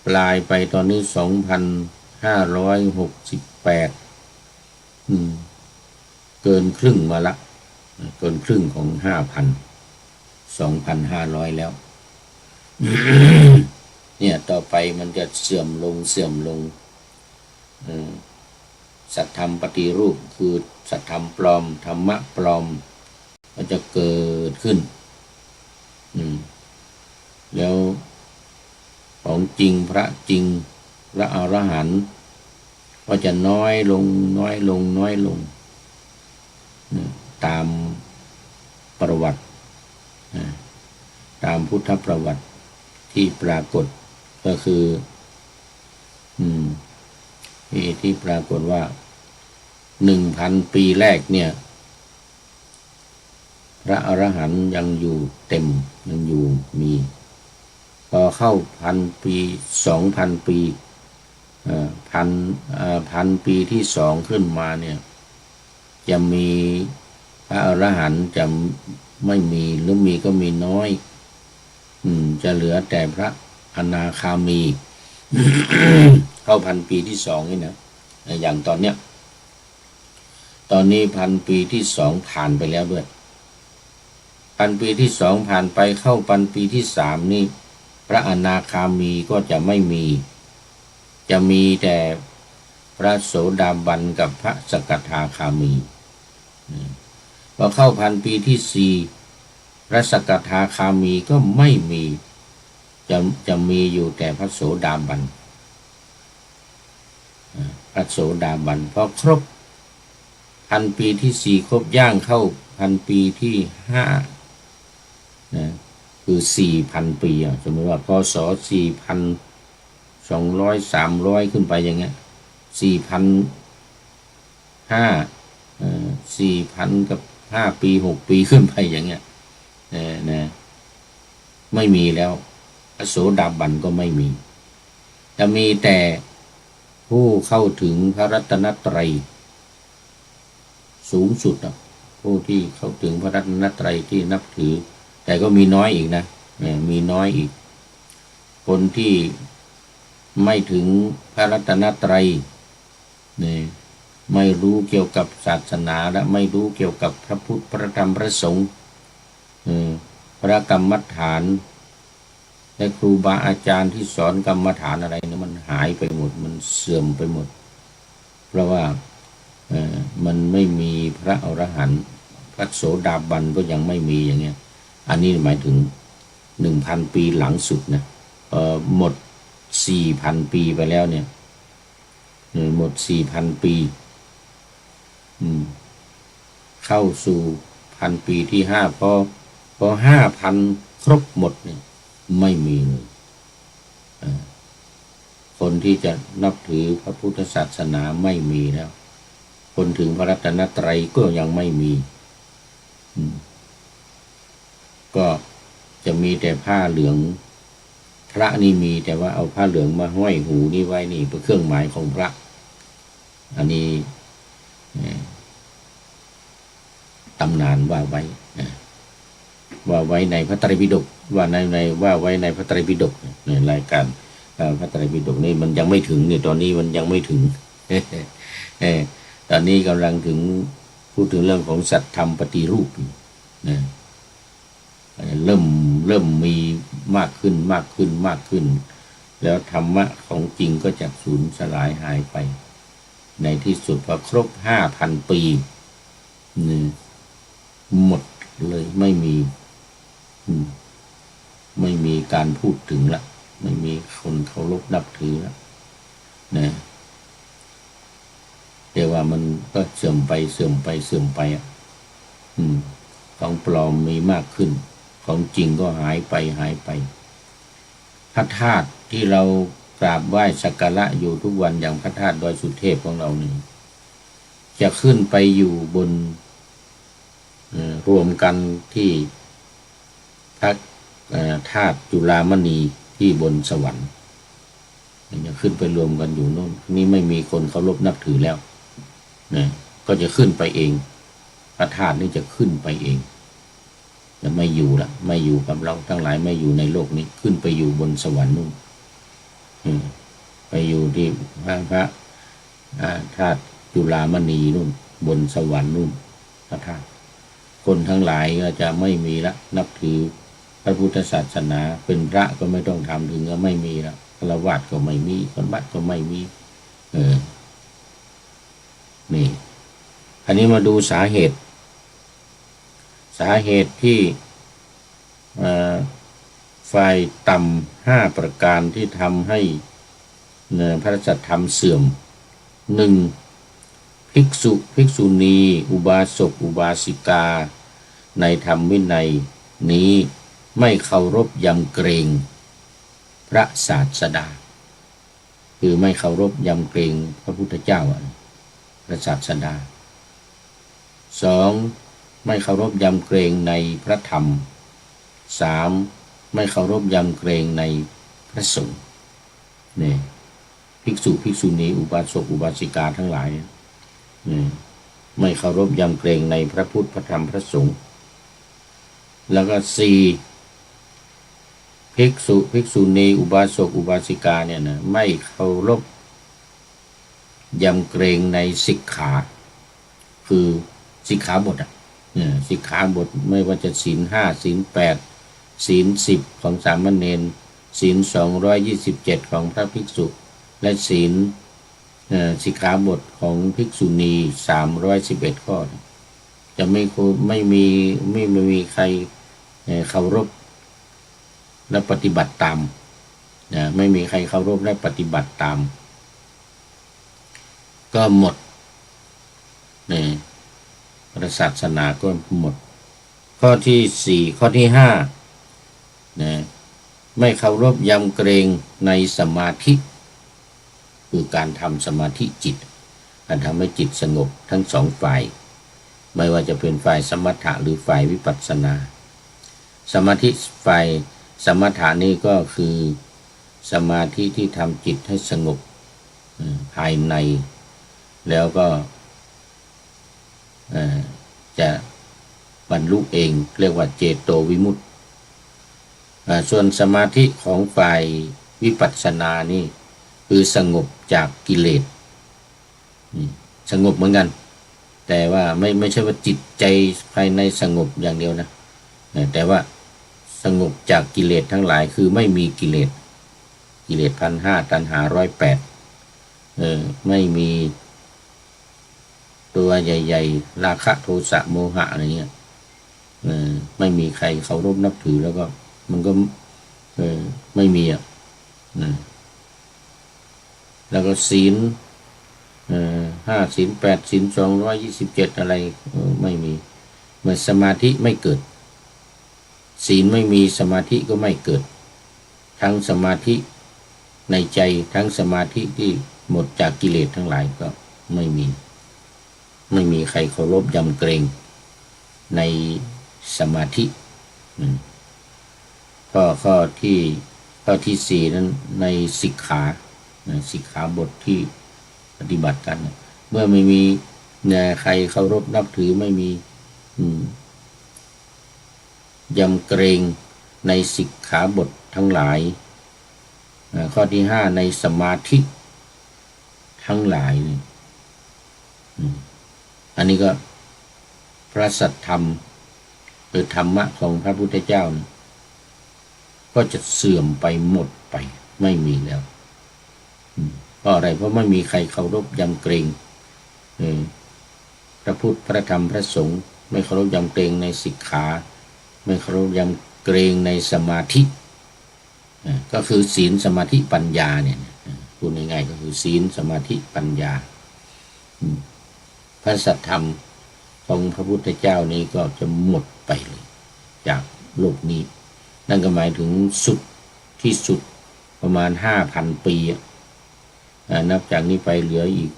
ปลายไปตอนนี้ 2,568 เกินครึ่งมาละเกินครึ่งของ 2,500 แล้ว เนี่ยต่อไปมันจะเสื่อมลงสัตธรรมปฏิรูปคือสัตธรรมปลอมธรรมะปลอมมันจะเกิดขึ้นแล้วของจริงพระจริงพระอรหันต์ก็จะน้อยลงตามประวัติตามพุทธประวัติที่ปรากฏก็คือที่ปรากฏว่า 1,000 ปีแรกเนี่ยพระอรหันต์ยังอยู่เต็มยังอยู่มีพอเข้า1,000 ปี 2,000 ปีพันปีที่2ขึ้นมาเนี่ยจะมีพระอรหันต์จะไม่มีหรือมีก็มีน้อยจะเหลือแต่พระอนาคามี เข้า1,000 ปีที่2นี่นะอย่างตอนนี้ 1,000 ปีที่2ผ่านไปแล้วด้วย1,000 ปีที่2ผ่านไปเข้า1,000 ปีที่3นี่พระอนาคามีก็จะไม่มีจะมีแต่พระโสดาบันกับพระสกทาคามีพอเข้า1,000 ปีที่4พระสกทาคามีก็ไม่มีจะมีอยู่แต่พระโสดาบันพระโสดาบันพอครบ1,000 ปีที่4ครบย่างเข้า1,000 ปีที่5นะคือ 4,000 ปีสมมติว่าพศ 4,200 300 ขึ้นไปอย่างเงี้ย 4,000 กับ5 ปี 6 ปีขึ้นไปอย่างเงี้ยนะไม่มีแล้วพระโสดาบันก็ไม่มีจะมีแต่ผู้เข้าถึงพระรัตนตรัยสูงสุดผู้ที่เข้าถึงพระรัตนตรัยที่นับถือแต่ก็มีน้อยอีกนะมีน้อยอีกคนที่ไม่ถึงพระรัตนตรัยเนี่ยไม่รู้เกี่ยวกับศาสนาและไม่รู้เกี่ยวกับพระพุทธพระธรรมพระสงฆ์พระกรรมฐานและครูบาอาจารย์ที่สอนกรรมฐานอะไรเนี่ยมันหายไปหมดมันเสื่อมไปหมดเพราะว่ามันไม่มีพระอรหันต์พระโสดาบันก็ยังไม่มีอย่างเงี้ยอันนี้หมายถึง 1,000 ปีหลังสุดนะหมด 4,000 ปีไปแล้วเนี่ย หมด4,000 ปีเข้าสู่1,000 ปีที่5พอ5,000ครบหมดเนี่ยไม่มีเลยคนที่จะนับถือพระพุทธศาสนาไม่มีแล้วคนถึงพระรัตนตรัยก็ยังไม่มีก็จะมีแต่ผ้าเหลืองพระนี่มีแต่ว่าเอาผ้าเหลืองมาห้อยหูนี่ไว้นี่เป็นเครื่องหมายของพระอันนี้ตำนานว่าไว้ในพระไตรปิฎกว่าไว้ในพระไตรปิฎกในรายการพระไตรปิฎกนี่มันยังไม่ถึงเนี่ยตอนนี้มันยังไม่ถึงตอนนี้กำลังถึงพูดถึงเรื่องของสัตธรรมปฏิรูปนะเริ่มมีมากขึ้นแล้วธรรมะของจริงก็จะสูญสลายหายไปในที่สุดพอครบ5,000 ปีหมดเลยไม่มีการพูดถึงละไม่มีคนเคารพนับถือละนะแต่ว่ามันก็เสื่อมไปของปลอมมีมากขึ้นของจริงก็หายไปพระธาตุที่เรากราบไหว้สักการะอยู่ทุกวันอย่างพระธาตุดอยสุเทพของเรานี่จะขึ้นไปอยู่บนรวมกันที่พระธาตุจุฬามณีที่บนสวรรค์จะขึ้นไปรวมกันอยู่โน่นนี่ไม่มีคนเคารพนับถือแล้วนะก็จะขึ้นไปเองพระธาตุนี่จะขึ้นไปเองจะไม่อยู่ละไม่อยู่กับเราทั้งหลายไม่อยู่ในโลกนี้ขึ้นไปอยู่บนสวรรค์นู่นไปอยู่ที่พระธาตุจุฬามณีนู่นบนสวรรค์นู่นพระธาตุคนทั้งหลายก็จะไม่มีละนับถือพระพุทธศาสนาเป็นพระก็ไม่ต้องทำถึงก็ไม่มีละฆราวาสก็ไม่มีคนบัตก็ไม่มีนี่อันนี้มาดูสาเหตุที่ฝ่ายต่ำ5 ประการที่ทำให้พระสัทธรรมเสื่อม 1. ภิกษุณีอุบาสกอุบาสิกาในธรรมวินัยนี้ไม่เคารพยำเกรงพระศาสดาคือไม่เคารพยำเกรงพระพุทธเจ้าพระศาสดา 2. ไม่เคารพยำเกรงในพระธรรม 3. ไม่เคารพยำเกรงในพระสงฆ์นี่ภิกษุณีอุบาสกอุบาสิกาทั้งหลายไม่เคารพยำเกรงในพระพุทธพระธรรมพระสงฆ์แล้วก็ 4. ภิกษุณีอุบาสกอุบาสิกาเนี่ยนะไม่เคารพยำเกรงในสิกขาคือสิกขาบทสิกขาบทไม่ว่าจะศีล 5ศีล 8ศีล 10ของสามเณรศีล227ของพระภิกษุและศีลสิกขาบทของภิกษุณี311ข้อจะไม่มีใครเคารพและปฏิบัติตามไม่มีใครเคารพและปฏิบัติตามก็หมดพระศาสนาก็หมดข้อที่4ข้อที่5ไม่เคารพยำเกรงในสมาธิคือการทำสมาธิจิตการทำให้จิตสงบทั้ง2 ฝ่ายไม่ว่าจะเป็นฝ่ายสมถะหรือฝ่ายวิปัสสนาสมาธิฝ่ายสมถะนี่ก็คือสมาธิที่ทำจิตให้สงบภายในแล้วก็จะบรรลุเองเรียกว่าเจโตวิมุตติส่วนสมาธิของฝ่ายวิปัสสนานี่คือสงบจากกิเลสสงบเหมือนกันแต่ว่าไม่ใช่ว่าจิตใจภายในสงบอย่างเดียวนะแต่ว่าสงบจากกิเลสทั้งหลายคือไม่มีกิเลส1,500ตัณหา108ไม่มีตัวใหญ่ๆราคะโทสะโมหะอะไรเงี้ยไม่มีใครเคารพนับถือแล้วก็มันก็ไม่มีแล้วก็ศีล 5 ศีล 8 ศีล 227อะไรไม่มีเมื่อสมาธิไม่เกิดศีลไม่มีสมาธิก็ไม่เกิดทั้งสมาธิในใจทั้งสมาธิที่หมดจากกิเลสทั้งหลายก็ไม่มีใครเคารพยำเกรงในสมาธิข้อที่สี่นั้นในสิกขาบทที่ปฏิบัติกันเมื่อไม่มีใครเคารพนับถือไม่มียำเกรงในสิกขาบททั้งหลายข้อที่ห้าในสมาธิทั้งหลายอันนี้ก็พระสัทธรรมหรือธรรมะของพระพุทธเจ้าก็จะเสื่อมไปหมดไปไม่มีแล้วเพราะอะไรเพราะไม่มีใครเคารพยำเกรงพระพุทธพระธรรมพระสงฆ์ไม่เคารพยำเกรงในสิกขาไม่เคารพยำเกรงในสมาธิก็คือศีลสมาธิปัญญาเนี่ยพูดง่ายๆก็คือศีลสมาธิปัญญาพระสัทธรรมของพระพุทธเจ้านี้ก็จะหมดไปเลยจากโลกนี้นั่นก็หมายถึงสุดที่สุดประมาณ 5,000 ปีนับจากนี้ไปเหลืออีก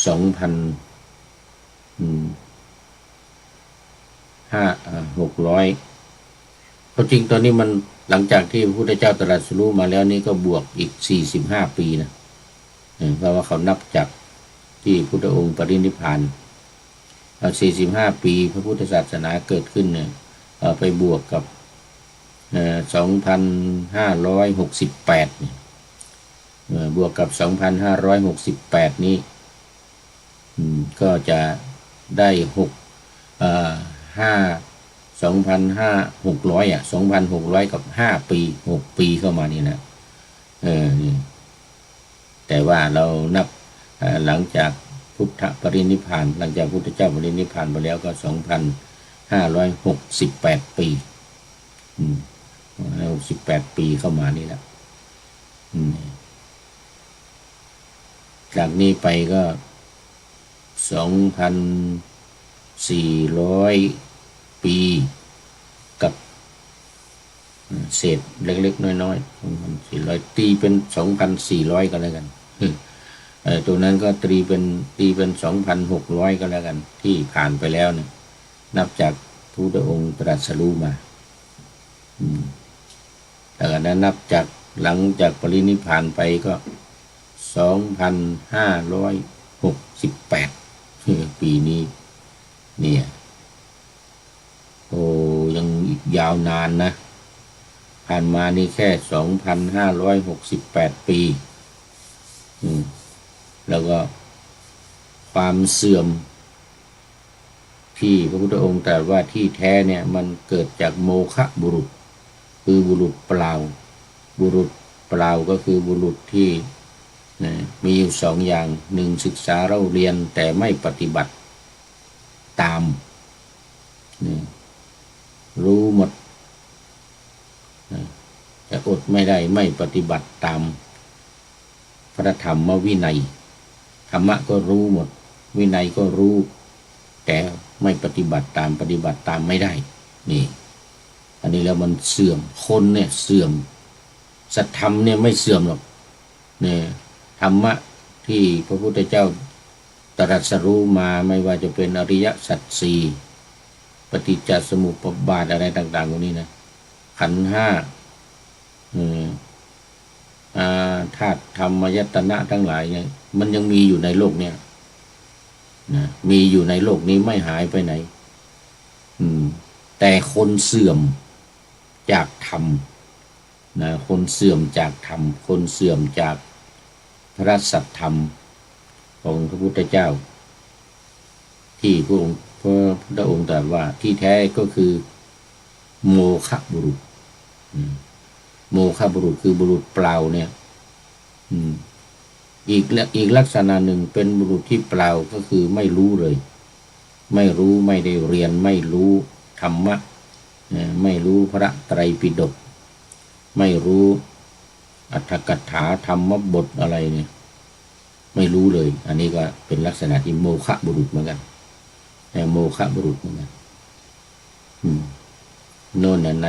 2,600เพราะจริงตอนนี้มันหลังจากที่พระพุทธเจ้าตรัสรู้มาแล้วนี่ก็บวกอีก45 ปีนะเพราะว่าเขานับจากที่พุทธองค์ปรินิพพาน45 ปีพระพุทธศาสนาเกิดขึ้นเนี่ยไปบวกกับ2,568เนี่ยบวกกับ 2,568 นี้ก็จะได้2,600กับ5 ปี6 ปีเข้ามานี่นะนี่แต่ว่าเรานับหลังจากพุทธปรินิพพานหลังจากพุทธเจ้าปรินิพพานไปแล้วก็2,568 ปี68 ปีเข้ามานี่แหละจากนี้ไปก็2,400 ปีกับเศษเล็กๆน้อยๆ2,400ตีเป็น 2,400 ก็แล้วกันตัวนั้นก็ตีเป็น 2,600 ก็แล้วกันที่ผ่านไปแล้วเนี่ยนับจากพระพุทธองค์ตรัสรู้มาแต่นั้นนับจากหลังจากปรินิพพานไปก็ 2,568 ปีนี้เนี่ยโอ้ยังยาวนานนะผ่านมานี่แค่ 2,568 ปีแล้วก็ความเสื่อมที่พระพุทธองค์ตรัสว่าที่แท้เนี่ยมันเกิดจากโมฆะบุรุษคือบุรุษเปล่าก็คือบุรุษที่มีอยู่2 อย่าง1ศึกษาเล่าเรียนแต่ไม่ปฏิบัติตามรู้หมดจะอดไม่ได้ไม่ปฏิบัติตามพระธรรมวินัยธรรมะก็รู้หมดวินัยก็รู้แต่ไม่ปฏิบัติตามไม่ได้นี่อันนี้แล้วมันเสื่อมคนเนี่ยเสื่อมสัทธรรมเนี่ยไม่เสื่อมหรอกเนี่ยธรรมะที่พระพุทธเจ้าตรัสรู้มาไม่ว่าจะเป็นอริยสัจ 4ปฏิจจสมุปบาทอะไรต่างๆพวกนี้นะขันธ์ 5ธาตุธรรมายตนะทั้งหลายเนี่ยมันยังมีอยู่ในโลกเนี่ยนะมีอยู่ในโลกนี้ไม่หายไปไหนแต่คนเสื่อมจากธรรมนะคนเสื่อมจากธรรมคนเสื่อมจากพระสัทธรรมของพระพุทธเจ้าที่พระพุทธองค์ตรัสว่าที่แท้ก็คือโมฆะบุรุษโมฆะบุรุษคือบุรุษเปล่าเนี่ยอีกลักษณะหนึ่งเป็นบุรุษที่เปล่าก็คือไม่รู้เลยไม่รู้ไม่ได้เรียนไม่รู้ธรรมะไม่รู้พระไตรปิฎกไม่รู้อรรถกถาธรรมบทอะไรเนี่ย ไม่รู้เลย อันนี้ก็เป็นลักษณะที่โมฆะบุรุษเหมือนกันโมฆะบุรุษเหมือนกันโน่นใน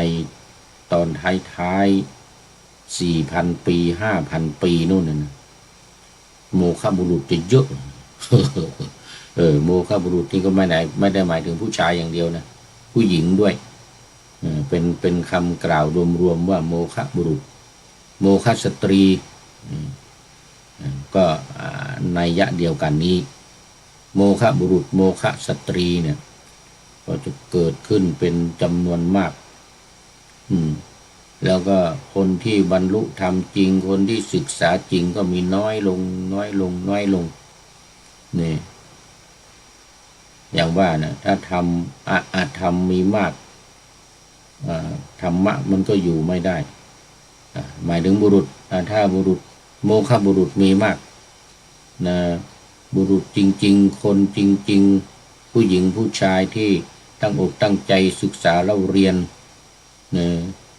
ตอนท้าย4,000 ปี5,000 ปีโน่นนะโมฆะบุรุษจะเยอะ โมฆะบุรุษที่ก็ไม่ได้หมายถึงผู้ชายอย่างเดียวนะผู้หญิงด้วยเป็นคำกล่าวรวมๆว่าโมฆะบุรุษโมฆะสตรีก็นัยยะเดียวกันนี้โมฆะบุรุษโมฆะสตรีเนี่ยก็จะเกิดขึ้นเป็นจำนวนมากแล้วก็คนที่บรรลุธรรมจริงคนที่ศึกษาจริงก็มีน้อยลงนี่อย่างว่านะถ้าทำอาธรรมมีมากธรรมะมันก็อยู่ไม่ได้หมายถึงบุรุษถ้าบุรุษโมฆะบุรุษมีมากนะบุรุษจริงๆคนจริงๆผู้หญิงผู้ชายที่ตั้งอกตั้งใจศึกษาแล้วเรียน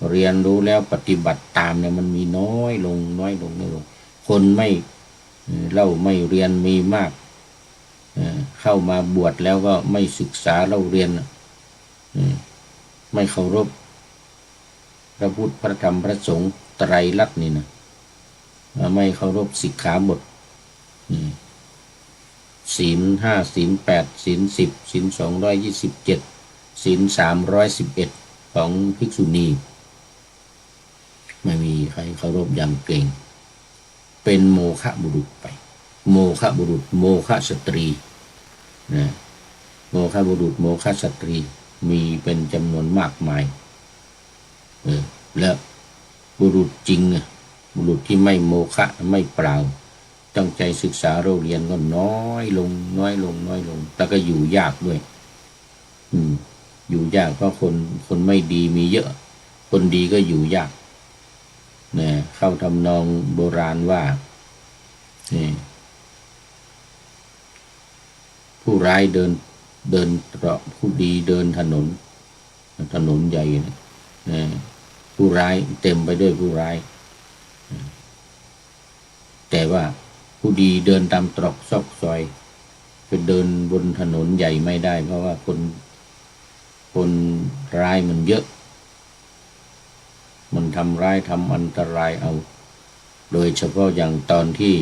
เรียนรู้แล้วปฏิบัติตามเนี่ยมันมีน้อยลงคนไม่เล่าไม่เรียนมีมากเข้ามาบวชแล้วก็ไม่ศึกษาเล่าเรียนไม่เคารพพระพุทธพระธรรมพระสงฆ์ไตรลักษณ์นี่นะไม่เคารพสิกขาบทศีล 5ศีล 8ศีล 10ศีล 227ศีล 311ของภิกษุณีไม่มีใครเคารพอย่างเก่งเป็นโมฆะบุรุษไปโมฆะบุรุษโมฆะสตรีนะโมฆะบุรุษโมฆะสตรีมีเป็นจำนวนมากมายแล้วบุรุษจริงบุรุษที่ไม่โมฆะไม่เปล่าตั้งใจศึกษาเราเรียนก็น้อยลงแต่ก็อยู่ยากด้วยอยู่ยากเพราะคนไม่ดีมีเยอะคนดีก็อยู่ยากเนี่ยเข้าทำนองโบราณว่าผู้ร้ายเดินเตราะผู้ดีเดินถนนใหญ่นะผู้ร้ายเต็มไปด้วยผู้ร้ายแต่ว่าผู้ดีเดินตามตรอกซอกซอยไปเดินบนถนนใหญ่ไม่ได้เพราะว่าคนร้ายมันเยอะมันทำร้ายทำอันตรายเอาโดยเฉพาะอย่างตอนที่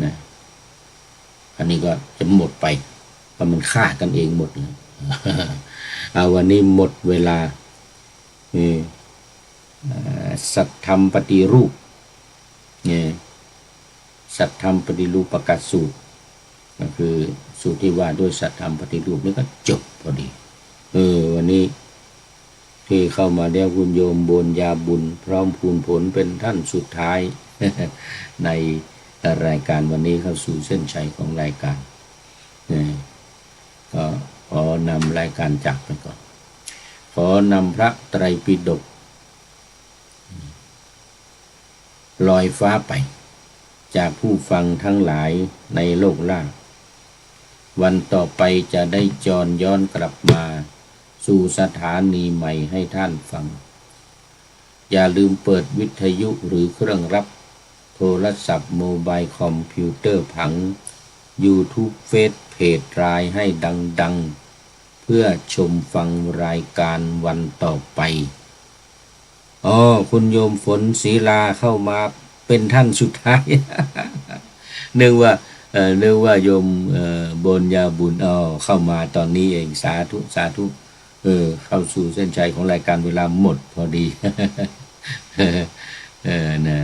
นะอันนี้ก็จะหมดไปเพราะมันฆ่ากันเองหมดเลยเอาวันนี้หมดเวลาสัตธรรมปฏิรูปสัตธรรมปฏิรูปประกาศสูตรก็คือสูตรที่ว่าด้วยสัตธรรมปฏิรูปนี่ก็จบพอดีวันนี้ที่เข้ามาเรียกคุณโยมบุญญาบุญพร้อมพูนผลเป็นท่านสุดท้าย ในรายการวันนี้เข้าสู่เส้นชัยของรายการก็ขอนำรายการจากไปก่อนขอนำพระไตรปิฎกลอยฟ้าไปจากผู้ฟังทั้งหลายในโลกล่างวันต่อไปจะได้จรย้อนกลับมาสู่สถานีใหม่ให้ท่านฟังอย่าลืมเปิดวิทยุหรือเครื่องรับโทรศัพท์โมบายคอมพิวเตอร์ผัง YouTube เฟซเพจไลน์ให้ดังเพื่อชมฟังรายการวันต่อไปคุณโยมฝนศรีลาเข้ามาเป็นท่านสุดท้าย นึกว่าโยมบนยาบุญเข้ามาตอนนี้เองสาธุเข้าสู่เส้นชัยของรายการเวลาหมดพอดี นะ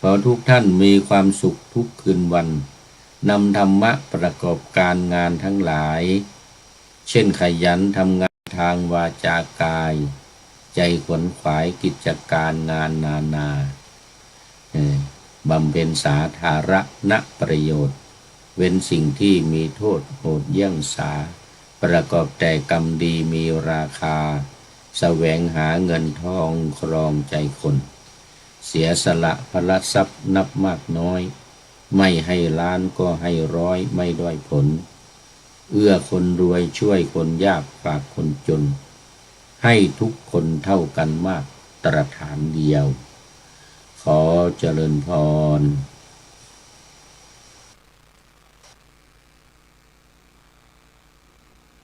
ขอทุกท่านมีความสุขทุกคืนวันนำธรรมะประกอบการงานทั้งหลายเช่นขยันทำงานทางวาจากายใจขวนขวายกิจการงานนาบำเพ็ญสาธารณประโยชน์เว้นสิ่งที่มีโทษโหดเยี่ยงสาประกอบแต่กรรมดีมีราคาแสวงหาเงินทองครองใจคนเสียสละพละทรัพย์นับมากน้อยไม่ให้ล้านก็ให้ร้อยไม่ด้อยผลเอื้อคนรวยช่วยคนยากฝากคนจนให้ทุกคนเท่ากันมาก ตรฐานเดียว ขอเจริญพร